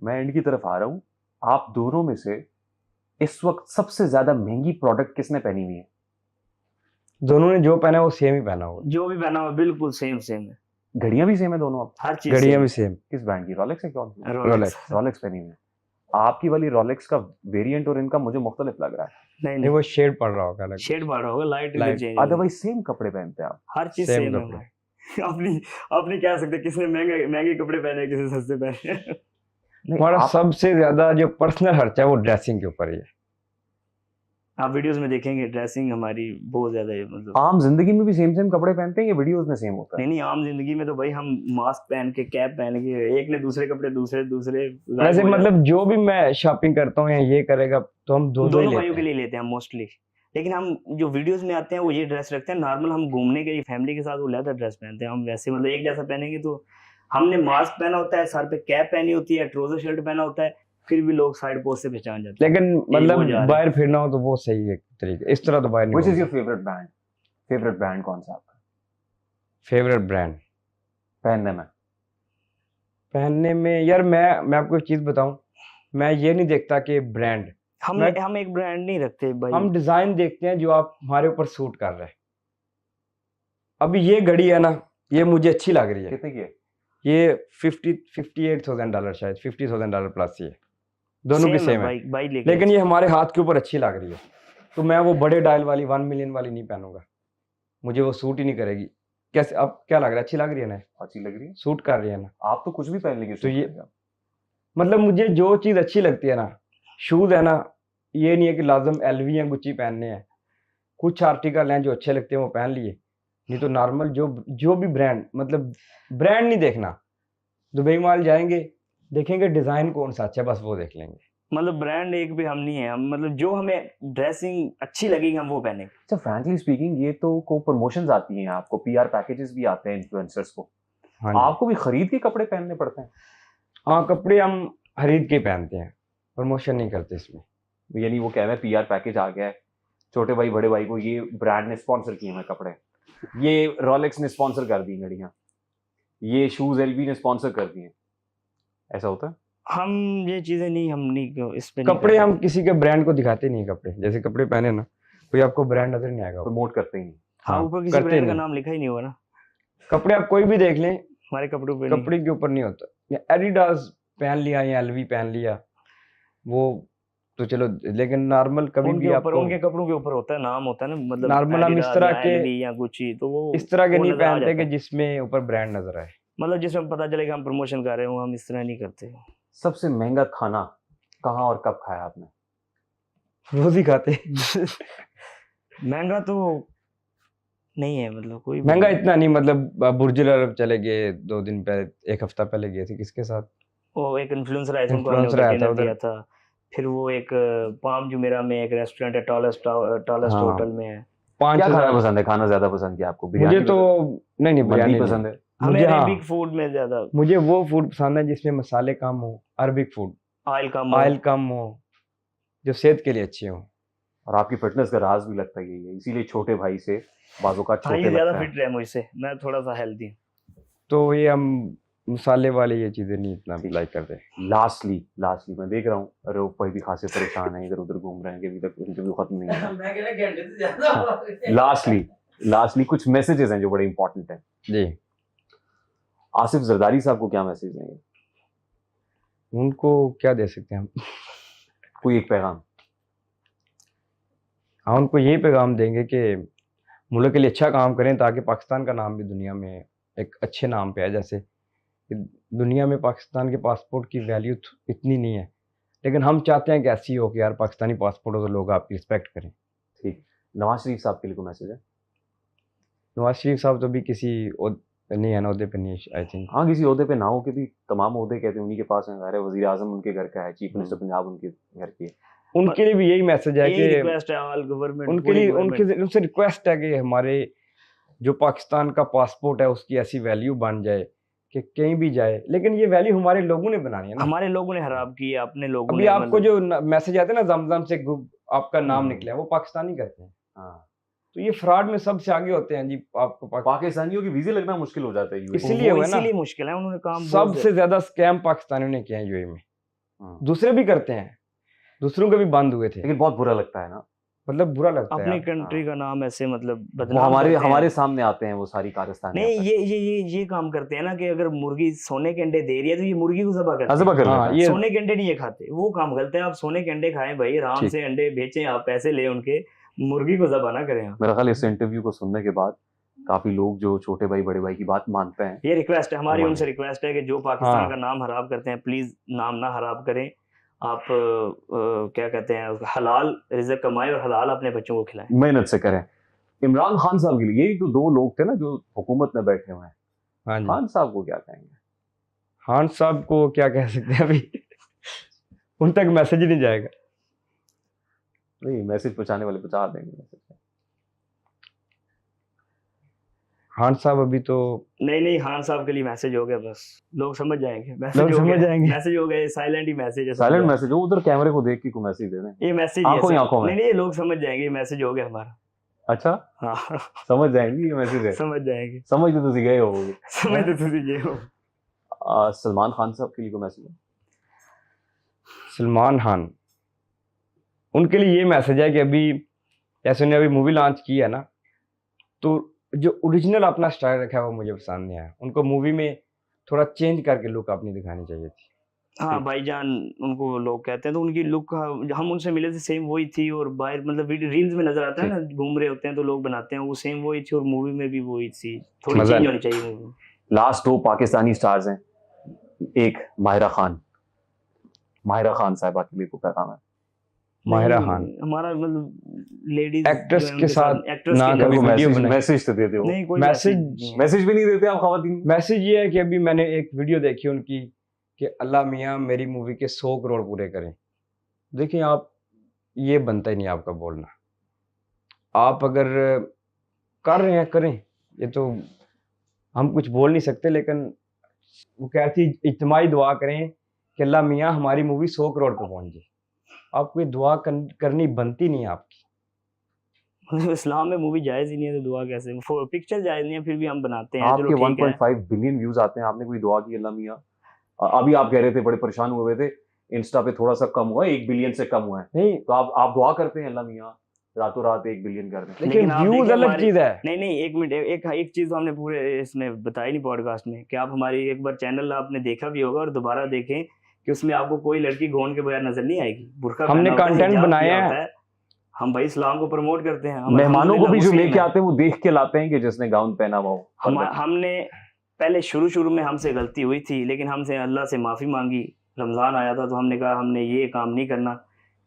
मैं एंड की तरफ आ रहा हूँ। आप दोनों में से इस वक्त सबसे ज्यादा महंगी प्रोडक्ट किसने पहनी हुई है? दोनों ने जो पहना है वो सेम ही पहना होगा। जो भी पहना हुआ बिल्कुल सेम सेम है, घड़ियां भी सेम है दोनों आप? हर चीज घड़ियां सेम भी सेम। किस ब्रांड की? रॉलेक्स है? कौन सी? है। रोलेक्स। रॉलेक्स पहनी हुई है। आपकी वाली रॉलेक्स का वेरिएंट और इनका मुझे मुख्तलिफ लग रहा है। नहीं नहीं नहीं, वो शेड पड़ रहा होगा अलग। शेड बढ़ रहा होगा, light Light, change, otherwise same कपड़े पहनते हैं आप। हर चीज सेम सेम है कपड़े। हमारे। अपनी कह सकते किसने महंगे महंगे कपड़े पहने, किसी सस्ते पहने। नहीं, हमारा आप सबसे ज्यादा जो पर्सनल खर्चा है वो ड्रेसिंग के ऊपर ही है। आप वीडियोस में देखेंगे ड्रेसिंग हमारी बहुत ज्यादा है, मतलब आम जिंदगी में भी सेम कपड़े पहनते हैं या वीडियोस में सेम होता है? नहीं हम जिंदगी में तो भाई हम मास्क पहन के, कैप पहन के, एक ने दूसरे कपड़े दूसरे गायब वैसे हो जाते मतलब जो भी मैं शॉपिंग करता हूँ या ये करेगा तो हम हैं। दोनों ही दोनों लेते भाइयों के हैं। लिए लेते हैं मोस्टली, लेकिन हम जो वीडियोस में आते हैं वो ये ड्रेस रखते हैं। नॉर्मल हम घूमने के लिए फैमिली के साथ वो लेदर ड्रेस पहनते हैं। हम वैसे मतलब एक जैसा पहनेंगे तो हमने मास्क पहना होता है, सर पे कैप पहनी होती है, ट्राउजर शर्ट पहना होता है, फिर भी लोग साइड पोस्ट से पहचान जाते हैं। लेकिन वो मतलब जा रहे हैं। बाहर फिरना हो तो वो सही है तरीके, इस तरह तो बाहर व्हिच नहीं इज होगा। योर फेवरेट ब्रांड कौन सा आपका फेवरेट ब्रांड पहनने में? पहनने में यार मैं आपको एक चीज बताऊं, मैं ये नहीं देखता कि ब्रांड, हम एक ब्रांड नहीं रखते भाई, हम डिजाइन देखते हैं जो आप हमारे ऊपर सूट कर रहे हैं। अभी ये घड़ी है ना, ये मुझे अच्छी लग रही है। कितने की है? ये $58,000 शायद, $50,000 प्लस ये दोनों की सेम है। भाई लेके लेकिन ये हमारे हाथ के ऊपर अच्छी लग रही है, तो मैं वो बड़े डायल वाली 1 मिलियन वाली नहीं पहनूंगा, मुझे वो सूट ही नहीं करेगी। कैसे, अब क्या लग रहा है, अच्छी लग रही है ना? अच्छी लग रही है। सूट कर रही है ना? आप तो कुछ भी पहन लेंगे तो ये मतलब मुझे जो चीज़ अच्छी लगती है ना, शूज़ है ना, ये नहीं है कि लाजम एलवी या गुच्ची पहनने हैं। कुछ आर्टिकल हैं जो अच्छे लगते हैं वो पहन लिए, नहीं तो नॉर्मल जो भी ब्रांड, मतलब ब्रांड नहीं देखना। दुबई माल जाएंगे, देखेंगे डिज़ाइन कौन सा अच्छा है, बस वो देख लेंगे। मतलब ब्रांड एक भी हम नहीं है, हम मतलब जो हमें ड्रेसिंग अच्छी लगेगी हम वो पहनेंगे। अच्छा, फ्रैंकली स्पीकिंग, ये तो को प्रमोशंस आती हैं, आपको पीआर पैकेजेस भी आते हैं इन्फ्लुएंसर्स को, हाँ जी। आपको भी खरीद के कपड़े पहनने पड़ते हैं? हाँ, कपड़े हम खरीद के पहनते हैं, प्रमोशन नहीं करते इसमें। यानी वो कह रहे हैं पीआर पैकेज आ गया है, छोटे भाई बड़े भाई को ये ब्रांड ने स्पॉन्सर किए हैं कपड़े, ये रॉलेक्स ने स्पॉन्सर कर दी घड़ियां, ये शूज एलवी ने स्पॉन्सर कर दिए, ऐसा होता है? हम ये चीजें नहीं, हम नहीं इस पे नहीं कपड़े करते। हम किसी के ब्रांड को दिखाते नहीं, कपड़े जैसे कपड़े पहने ना, कोई आपको ब्रांड नजर नहीं आएगा। प्रमोट करते ही नहीं। हाँ, ऊपर किसी करते ब्रांड का नहीं। नाम लिखा ही नहीं होगा ना, कपड़े आप कोई भी देख लें, हमारे कपड़ों पे नहीं। कपड़े के ऊपर नहीं होता। या एडिडास पहन लिया या एलवी पहन लिया, वो तो चलो, लेकिन नॉर्मल कभी उनके भी ऊपर, आपको उनके कपड़ों के ऊपर होता है, नाम होता है ना, मतलब नॉर्मल हम इस Adidas तरह या के LV या गुच्ची, तो वो इस तरह के वो नहीं नजर आ पहनते जाता कि है। जिसमें ऊपर ब्रांड नजर आए। मतलब जिसमें पता चलेगा हम प्रमोशन कर रहे हो, हम इस तरह नहीं करते। सबसे महंगा खाना कहाँ और कब खाया आपने? रोज ही खाते। महंगा तो नहीं है, मतलब कोई भी महंगा नहीं। इतना नहीं, मतलब बुर्ज अरब चले गए 2 दिन पहले, 1 हफ्ता पहले गए थे। किसके साथ? वो एक इन्फ्लुएंसर आया था, उनको हमने इन्फ्लुएंसर आया था डिनर उधर। दिया था। फिर वो एक पाम जुमेरा में एक रेस्टोरेंट है, टॉलेस्ट हाँ। होटल में है। 5,000 क्या खाना पसंद है? खाना ज्यादा पसंद क्या आपको? मुझे बिरयानी तो पसंद? नहीं बिरयानी मंदी नहीं। पसंद है? हमें मुझे अरेबिक फूड में ज्यादा मुझे वो फूड पसंद है जिसमें मसाले कम हो, अरबिक फूड, ऑयल कम ऑयल हो। कम हो, जो सेहत के लिए अच्छे हो। और आपकी फिटनेस का राज भी लगता है यही है, इसीलिए छोटे भाई से बाजू का हाँ, छोटे ये ज्यादा लगता है। फिट रहे मुझसे, मैं थोड़ा सा हेल्दी। तो ये हम मसाले वाले ये चीजें नहीं इतना लाइक करते। लास्टली मैं देख रहा हूँ अरूप भाई भी खासे परेशान है, इधर उधर घूम रहे हैं कि अभी तक इंटरव्यू खत्म नहीं हुआ। मैं कह रहा घंटे से ज्यादा हो गए। लास्टली कुछ मैसेजेस हैं जो बड़े इंपॉर्टेंट हैं। जी, आसिफ जरदारी साहब को क्या मैसेज देंगे? उनको क्या दे सकते हैं हम? कोई एक पैगाम? हाँ, उनको यही पैगाम देंगे कि मुल्क के लिए अच्छा काम करें ताकि पाकिस्तान का नाम भी दुनिया में एक अच्छे नाम पे है। जैसे दुनिया में पाकिस्तान के पासपोर्ट की वैल्यू इतनी नहीं है, लेकिन हम चाहते हैं कि ऐसी हो कि यार पाकिस्तानी पासपोर्ट हो तो लोग आपकी रिस्पेक्ट करें। ठीक। नवाज शरीफ साहब के लिए कोई मैसेज है? नवाज शरीफ साहब तो भी किसी नहीं है ना, उहदे पे नहीं, आई थिंक। हाँ, किसी ओहदे पे ना हो के भी तमाम ओहदे कहते हैं उन्हीं के पास हैं। ज़ाहिर है वज़ीर आज़म उनके घर का है, चीफ मिनिस्टर पंजाब उनके घर की है। उनके लिए भी यही मैसेज है यही कि रिक्वेस्ट है ऑल गवर्नमेंट, उनके लिए उनसे रिक्वेस्ट है कि हमारे जो पाकिस्तान का पासपोर्ट है उसकी ऐसी वैल्यू बन जाए कि कहीं भी जाए, लेकिन ये वैल्यू हमारे लोगों ने बनानी है ना। हमारे लोगों ने खराब की है, अपने लोगों अभी ने। आपको जो मैसेज आते हैं ना, जमजम से आपका नाम निकला है, वो पाकिस्तानी करते हैं। हाँ, तो ये फ्रॉड में सबसे आगे होते हैं जी। आपको पाकिस्तानियों की वीज़े लगना मुश्किल हो जाता है यूएई। इसलिए हुआ ना, इसीलिए मुश्किल है, उन्होंने काम सबसे ज्यादा स्कैम पाकिस्तानियों ने किया है यूएई में। दूसरे भी करते हैं, दूसरों के भी बंद हुए थे, लेकिन बहुत बुरा लगता है ना, मतलब बुरा लगता है अपनी यार। कंट्री का नाम ऐसे मतलब वो बदनाम हमारे करते हैं। हमारे सामने आते हैं वो सारी कारस्तानी। नहीं ये काम करते हैं ना कि अगर मुर्गी सोने के अंडे दे रही है तो ये मुर्गी को ज़बह करते अजबा हैं। कर हाँ, लेता है। ये सोने के अंडे नहीं ये खाते, वो काम करते हैं। आप सोने के अंडे खाएं भाई, आराम ठीक। से अंडे बेचें, आप पैसे ले उनके, मुर्गी को ज़बह ना करें आप। मेरा ख्याल इस इंटरव्यू को सुनने के बाद काफी लोग जो छोटे भाई बड़े भाई की बात मानते हैं। ये रिक्वेस्ट है हमारी, हमारी। उनसे रिक्वेस्ट है कि जो पाकिस्तान हाँ। का नाम खराब करते हैं प्लीज नाम ना खराब करें। आप क्या कहते हैं, हलाल रिज़्क कमाएं और हलाल अपने बच्चों को खिलाएं। मेहनत से करें। इमरान खान साहब के लिए, यही तो दो लोग थे ना जो हुकूमत में बैठे हुए हैं। हाँ जी, खान साहब को क्या कहेंगे? खान साहब को क्या कह सकते हैं अभी उन तक मैसेज ही नहीं जाएगा। नहीं, मैसेज पहुंचाने वाले पहुंचा देंगे मैसेज। खान साहब अभी तो नहीं खान साहब के लिए मैसेज हो गया, बस लोग समझ जाएंगे। लोग मैसेज हो समझ गया, जाएंगे। मैसेज हो गया, साइलेंट ही मैसेज है। साइलेंट मैसेज हो, उधर कैमरे को देख के को मैसेज दे दें। ये मैसेज आंखों ही आंखों में। नहीं ये लोग समझ जाएंगे, ये मैसेज हो गया हमारा। अच्छा, हाँ समझ जाएंगे ये मैसेज है। समझ जाएंगे, समझ तो तुझे गए होगे। समझ तो तुझे ये हो। सलमान खान साहब के लिए को मैसेज है। सलमान खान, उनके लिए ये मैसेज है कि अभी जैसे उन्होंने अभी मूवी लॉन्च की है ना, तो जो ओरिजिनल अपना स्टाइल रखा है वो मुझे पसंद नहीं आया। उनको मूवी में थोड़ा चेंज करके लुक अपनी दिखानी चाहिए थी। हाँ भाईजान उनको लोग कहते हैं, तो उनकी लुक हम उनसे मिले थे सेम वही थी, और बाहर मतलब रील्स में नजर आता है ना, घूम रहे होते हैं तो लोग बनाते हैं, वो सेम वही थी, और मूवी में भी वही थी। थोड़ी मजा चेंज नहीं। होनी चाहिए मूवी में। लास्ट दो पाकिस्तानी स्टार्स हैं, एक माहिरा खान। माहिरा खान साहिबा के लिए को पैगाम है। माहिरा नहीं, खान हमारा मतलब लेडीज एक्ट्रेस के साथ ना के कभी लिए- वीडियो बनाई। मैसेज तो दे दो। नहीं कोई मैसेज- मैसेज मैसेज भी नहीं देते आप खवातीन। मैसेज ये है कि अभी मैंने एक वीडियो देखी उनकी कि अल्लाह मियाँ मेरी मूवी के 100 करोड़ पूरे करें। देखिए आप, ये बनता ही नहीं आपका बोलना। आप अगर कर रहे हैं करें, ये तो हम कुछ बोल नहीं सकते, लेकिन वो कहती इज्तिमाई दुआ करें कि अल्लाह मियाँ हमारी मूवी 100 करोड़ पे पहुंच जाए। आपको ये दुआ करनी बनती नहीं है आपकी। मतलब इस्लाम में मूवी जायज ही नहीं है तो दुआ कैसे? पिक्चर जायज नहीं है फिर भी हम बनाते हैं। आपके चलो ठीक है। 1.5 बिलियन व्यूज आते हैं, आपने कोई दुआ की अल्लाह मियाँ? अभी आप कह रहे थे बड़े परेशान हुए थे, इंस्टा पे थोड़ा सा कम हुआ है, 1 बिलियन से कम हुआ है, नहीं, तो आप दुआ करते हैं अल्लाह मियाँ रातों रात 1 बिलियन कर दें। लेकिन लेकिन आप व्यूज देखिए अलग हमारे- चीज है। नहीं एक मिनट, एक चीज तो हमने पूरे इसमें बताई नहीं पॉडकास्ट में, कि आप हमारी एक बार चैनल आपने देखा भी होगा और दोबारा देखें कि उसमें आपको कोई लड़की गोंद के बगैर नजर नहीं आएगी। बुर्का हमने पहना होता है, content हिजाब बनाया किया है। होता है। हम भाई इस्लाम को प्रमोट करते हैं। हम मेहमानों को भी जो अल्हम्दुलिल्लाह लेके मुस्लिम आते हैं वो देख के लाते हैं कि जिसने गाउन पहना हुआ हो। हमने पहले शुरू में हमसे गलती हुई थी, लेकिन हमसे अल्लाह से माफ़ी मांगी। रमज़ान आया था तो हमने कहा हमने ये काम नहीं करना,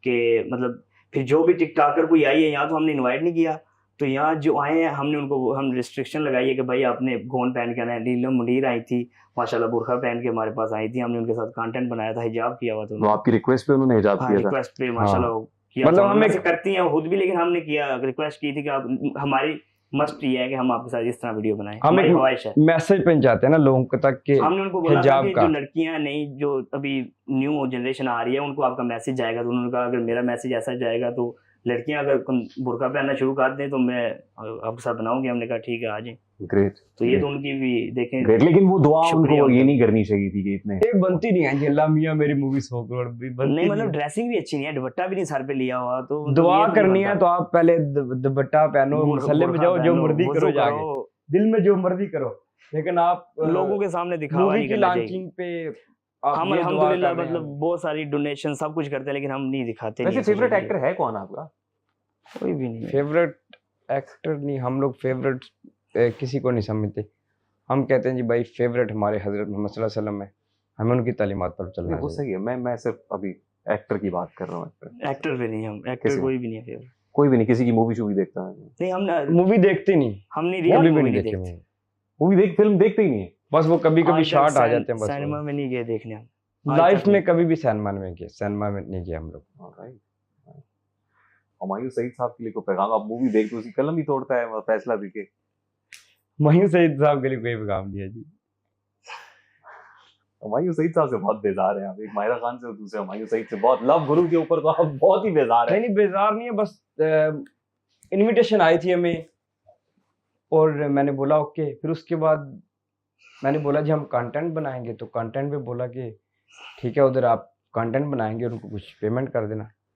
कि मतलब फिर जो भी टिकटॉकर कोई आई है यहाँ तो हमने इनवाइट नहीं किया, तो यहाँ जो आए हैं हमने उनको हम रिस्ट्रिक्शन लगाई है कि भाई आपने गोन पहन के आना है। नीलम मुनीर आई थी माशाल्लाह, बुरखा पहन के हमारे पास आई थी, हमने उनके साथ कंटेंट बनाया था, हिजाब किया हुआ था तो उन्होंने। आपकी रिक्वेस्ट पे उन्होंने हिजाब हाँ किया था। रिक्वेस्ट पे माशाल्लाह किया मतलब था। हमें- से करती हैं खुद भी, लेकिन हमने किया, रिक्वेस्ट की थी कि आप, हमारी मस्ट ये है कि हम आपके साथ इस तरह वीडियो बनाएं, हम हमारी एक ख्वाहिश है। मैसेज पहुंचाते हैं ना लोगों को तक के हमने उनको बोला था हिजाब कि का। जो लड़कियां नई जो अभी न्यू जनरेशन आ रही है उनको आपका मैसेज जाएगा, तो उन्होंने कहा अगर मेरा मैसेज ऐसा जाएगा तो लड़कियां अगर बुर्का पहनना शुरू कर दें तो मैं आपके साथ बनाऊंगी। हमने कहा ठीक है आ जाए। ग्रेट। तो ये तो उनकी भी देखें। ग्रेट, लेकिन वो दुआ शुक्रिया उनको ये उनका। नहीं करनी चाहिए थी कि इतने ये बनती नहीं है कि अल्लाह मियाँ मेरी मूवी 100 करोड़ भी बनती नहीं मतलब नहीं है। ड्रेसिंग भी अच्छी नहीं है, दुपट्टा भी नहीं सर पे लिया हुआ, तो मतलब दुआ ये तो करनी नहीं है बनता। तो आप पहले दुपट्टा पहनो, बुर- मसल्ले में बुर्का जाओ, जो पहनो, मर्जी वुज़ू करो, जाके दिल में जो मर्जी करो, लेकिन आप लोगों के सामने दिखावा मूवी नहीं की करना चाहिए। लॉन्चिंग पे आप हम ये दुआ अल्हम्दुलिल्लाह कर रहे हैं। मतलब बहुत सारी डोनेशन सब कुछ करते हैं, लेकिन हम नहीं दिखाते। वैसे नहीं फेवरेट social एक्टर media। है कौन आपका? कोई भी नहीं है। फेवरेट एक्टर नहीं, हम लोग फेवरेट किसी को नहीं समझते। हम कहते हैं जी भाई फेवरेट हमारे हजरत मोहम्मद सल्लल्लाहु अलैहि वसल्लम है, हमें उनकी तालीमात पर चलना वो चाहिए। सही है, मैं सिर्फ अभी एक्टर की बात कर रहा हूँ। एक्टर भी नहीं, हम एक्टर किसी कोई भी नहीं है फेवरेट। कोई भी नहीं, किसी की मूवी शूवी देखता है? नहीं हम मूवी देखते नहीं, हमने कभी रियल भी मूवी नहीं नहीं देखी देखते। मूवी। मूवी फिल्म देखते ही नहीं है। बस वो कभी कभी आज तक शॉर्ट आ जाते हैं बस। सिनेमा में नहीं गए देखने हम। आज लाइफ तक में नहीं। कभी भी सिनेमा में नहीं गए हम लोग। Alright. हुमायूं सईद साहब के लिए को पैगाम, आप मूवी देख तो उसकी कलम ही तोड़ता है, वो फैसला देके। हुमायूं सईद साहब के लिए कोई पैगाम नहीं है जी। हुमायूं सईद साहब से बहुत बेजार है आप, एक माहिरा खान से और दूसरे हुमायूं सईद से बहुत। लव गुरु के ऊपर तो आप बहुत ही बेजार है। नहीं बेजार नहीं है, बस इनविटेशन आई थी हमें और मैंने बोला ओके। फिर उसके बाद मैंने बोला जी हम कंटेंट बनाएंगे, तो कंटेंट पे बोला कि ठीक है उधर आप कंटेंट बनाएंगे, उनको कुछ पेमेंट कर देना।